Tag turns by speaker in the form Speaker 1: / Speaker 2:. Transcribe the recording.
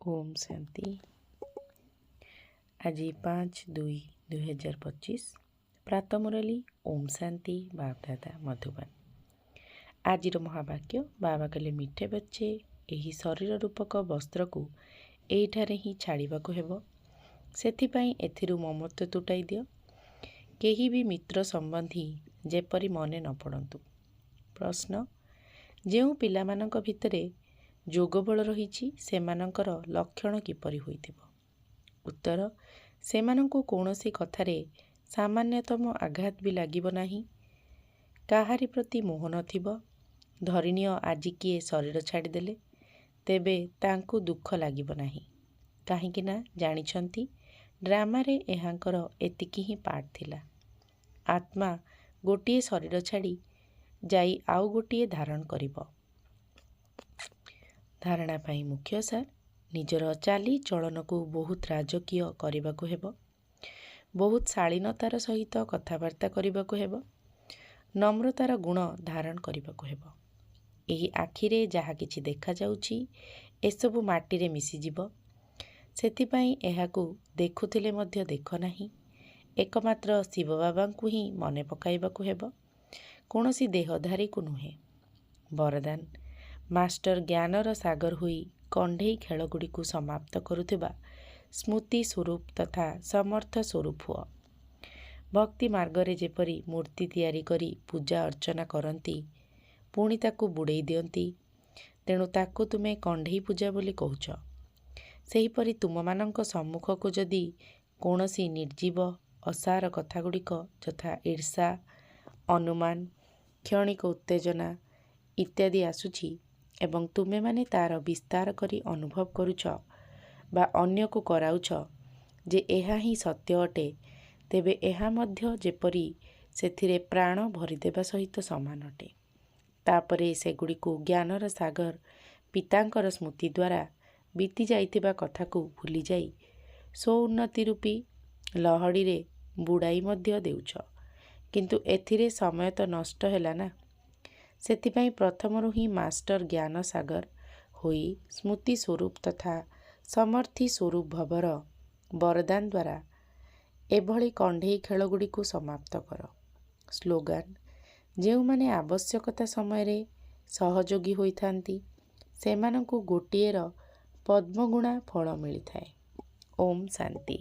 Speaker 1: ओम शांति। आज 5/2/2025 प्रातः मुरली ओम शांति बापदादा मधुबन। आज महावाक्य बाबा कहले मिठे बच्चे यही शरीर रूपक वस्त्र को एठारे ही छाड़िबाको हेबो, सेथिपाई एथिरु ममत्व तुटाई दियो। केही भी मित्र संबंधी जेपरी मने न पड़ंतु। प्रश्न, जेउ पिलामानंक भितरे जोगबल रहिछि सेमानंकर लक्षण किपरि होइथिबो? उत्तर, सेमानंकु कौनसी कथारे सामान्यतम आघात भी लागिब नाही, काहारी प्रति मोह नथिबो। धरिनिय आज किए शरीर छाड़ीदेले तेबे तांकु दुख लागिब नाही, काहींकि ना जानिछंती ड्रामारे एहांकर एतिकी ही पार्ट थिला। आत्मा गोटिए शरीर छाड़ी जाई आउ गोटिए धारण करिबो। धारणा पाई मुख्य सार, निजर चाली चलन को बहुत राजकीय करबाको हेबो, बहुत शालीनतार सहित कथबार्ता करबाको हेबो, नम्रतार गुण धारण करबाको हेबो। एही आखिरे जहा किछि देखा जाउछि एसबु माटीरे मिसिजिब, सेथिपाई एहाकु देखुथिले मध्य देख नाही। एकमात्र शिव बाबांकु ही मने पकाइबाको हेबो, कोनोसी देहधारी को नुहे। वरदान, मास्टर ज्ञानर सागर हुई कंढेई खेलगुड़ी को समाप्त करुथिबा स्मृति स्वरूप तथा समर्थ स्वरूप हुआ। भक्ति मार्गरे जेपरी मूर्ति तैयारी करी पूजा अर्चना करती पुणी ताकू बुड़ेई दियंती, तेणु ताकू तुमे कंढेई पूजा बोली कहूछ। सेहीपरि तुममानंक सम्मुख को जदि कौनसी निर्जीव असार कथागुड़िक यथा ईर्षा, अनुमान, क्षणिक उत्तेजना इत्यादि आसुछि एवं तुमे माने तार विस्तार करी अनुभव करुछ बा अन्य को कराउछ जे एहा ही सत्य अटे, तेबे एहा मध्य जेपरी सेथिरे प्राण भरिदेवा सहित समान अटे। तापरे सेगुड़ी को ज्ञानर सागर पितांकर स्मृति द्वारा बीती जाइतिबा कथा को भूली जाई सो उन्नति रूपी लहड़ी रे बुड़ाई मध्य देउछ, किंतु एथिरे समय तो नष्ट हैला ना। सेथिपाई प्रथमरु ही मास्टर ज्ञान सागर होई स्मृति स्वरूप तथा समर्थी स्वरूप भवर वरदान द्वारा एभली कंढेई खेलगुड़ी को समाप्त कर। स्लोगान, जेउ माने आवश्यकता समय रे सहयोगी होइथांती सेमानंकु गोटिएर पद्मगुणा फल मिलिथाए। ओम शांति।